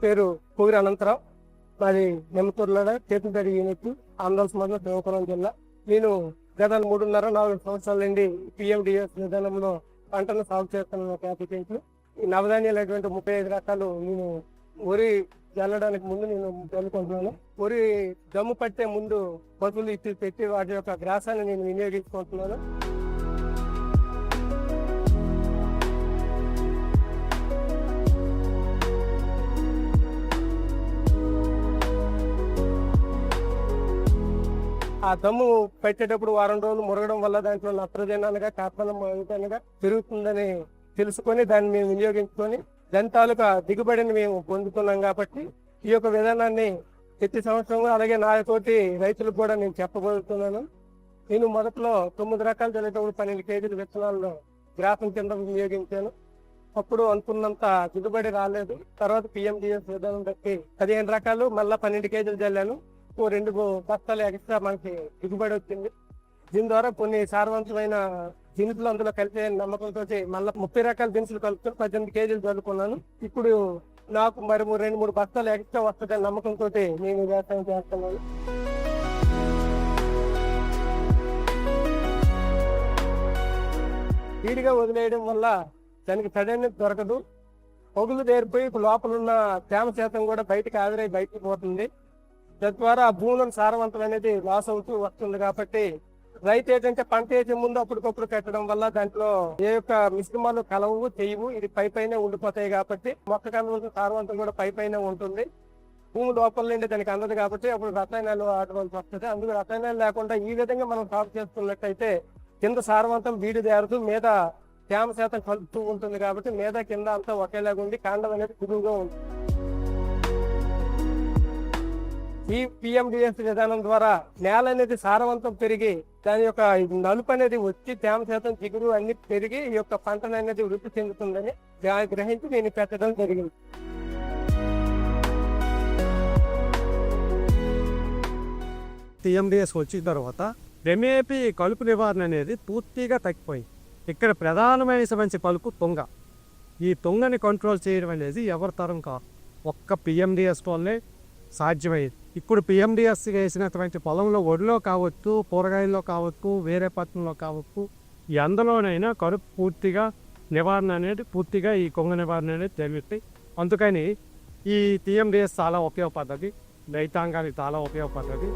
పేరు కోగిరి అనంతరావు. మాది నెమ్మతూరులో చేతులపేట యూనిట్, ఆంధ్రప్రదేశ్ మండలం శ్రీకాకుళం జిల్లా. నేను గత 3.5-4 సంవత్సరాల నుండి పిఎండిఎస్ విధానంలో పంటను సాగు చేస్తున్న అప్లికెంట్లు. ఈ నవధాన్యాలటువంటి 35 రకాలు నేను వరి జల్లడానికి ముందు నేను చల్లుకుంటున్నాను. వరి దమ్ము పట్టే ముందు పశువులు ఇచ్చి పెట్టి వాటి యొక్క గ్రాసాన్ని నేను వినియోగించుకుంటున్నాను. ఆ దమ్ము పెట్టేటప్పుడు వారం రోజులు మురగడం వల్ల దాంట్లో నత్రజని అనగా కార్బన్ అనగా పెరుగుతుందని తెలుసుకొని దాన్ని మేము వినియోగించుకొని దాని తాలూకా దిగుబడిని మేము పొందుతున్నాం. కాబట్టి ఈ యొక్క విధానాన్ని ప్రతి సంవత్సరం అలాగే నాతోటి రైతులకు కూడా నేను చెప్పబోతున్నాను. నేను మొదట్లో 9 రకాలు చల్లేటప్పుడు 12 కేజీల విత్తనాలను గ్రాసం కింద వినియోగించాను. అప్పుడు అనుకున్నంత దిగుబడి రాలేదు. తర్వాత పిఎండిఎస్ విధానం బట్టి 15 రకాలు మళ్ళీ 12 కేజీలు చల్లాను. 2 బస్తాలు ఎక్స్ట్రా మనకి దిగుబడి వచ్చింది. దీని ద్వారా కొన్ని సారవంతమైన దినుసులు అందులో కలిసే నమ్మకంతో మళ్ళీ 30 రకాల దినుసులు కలుపుకొని 18 కేజీలు చల్లుకున్నాను. ఇప్పుడు నాకు మరి 2-3 బస్తాలు ఎక్స్ట్రా వస్తుందని నమ్మకంతో నేను వ్యవసాయం చేస్తున్నాను. వీడిగా వదిలేయడం వల్ల దానికి తడని దొరకదు. పొగులు దేరిపోయి లోపల ఉన్న తేమ శాతం కూడా బయటకు ఆవిరై బయటకు పోతుంది. తద్వారా ఆ భూములను సారవంతం అనేది లాస్ అవుతూ వస్తుంది. కాబట్టి రైతు ఏంటంటే పంట వేసే ముందు అప్పటికప్పుడు పెట్టడం వల్ల దాంట్లో ఏ యొక్క మిశ్రమాలు కలవు చేయవు, ఇది పైపైనే ఉండిపోతాయి. కాబట్టి మొక్క కలవలసిన సారవంతం కూడా పైపైనే ఉంటుంది. భూమి లోపల నుండి దానికి అందదు. కాబట్టి అప్పుడు రసాయనాలు ఆడవలసి వస్తుంది. అందుకు రసాయనాలు లేకుండా ఈ విధంగా మనం సాగు చేసుకున్నట్టయితే కింద సారవంతం వీడి దేరుతూ మీద తేమ శాతం కలుపుతూ ఉంటుంది. కాబట్టి మీద కింద అంతా ఒకేలాగా ఉండి కాండం అనేది గురువుగా ఉంటుంది. ఈ పిఎండిఎస్ విధానం ద్వారా నేల అనేది సారవంతం పెరిగి దాని యొక్క నలుపు అనేది వచ్చి తేమ శాతం జిగురు అన్ని పెరిగి ఈ యొక్క పంటను అనేది వృద్ధి చెందుతుందని గ్రహించి నేను పెట్టడం జరిగింది. పిఎండిఎస్ వచ్చిన తర్వాత క్రమేపీ కలుపు నివారణ అనేది పూర్తిగా తగ్గిపోయింది. ఇక్కడ ప్రధానమైన కలుపు తుంగ. ఈ తుంగని కంట్రోల్ చేయడం అనేది ఎవరి తరం కాదు, ఒక్క పిఎండిఎస్ వల్లే సాధ్యమైంది. ఇప్పుడు పిఎండిఎస్ వేసినటువంటి పొలంలో వరిలో కావచ్చు, కూరగాయల్లో కావచ్చు, వేరే పట్టణంలో కావచ్చు, ఎందులోనైనా కలుపు పూర్తిగా నివారణ అనేది పూర్తిగా ఈ కొంగ నివారణ అనేది జరుగుతాయి. అందుకని ఈ పిఎండిఎస్ చాలా ఉపయోగపడ్డది, రైతాంగానికి చాలా ఉపయోగపడ్డది.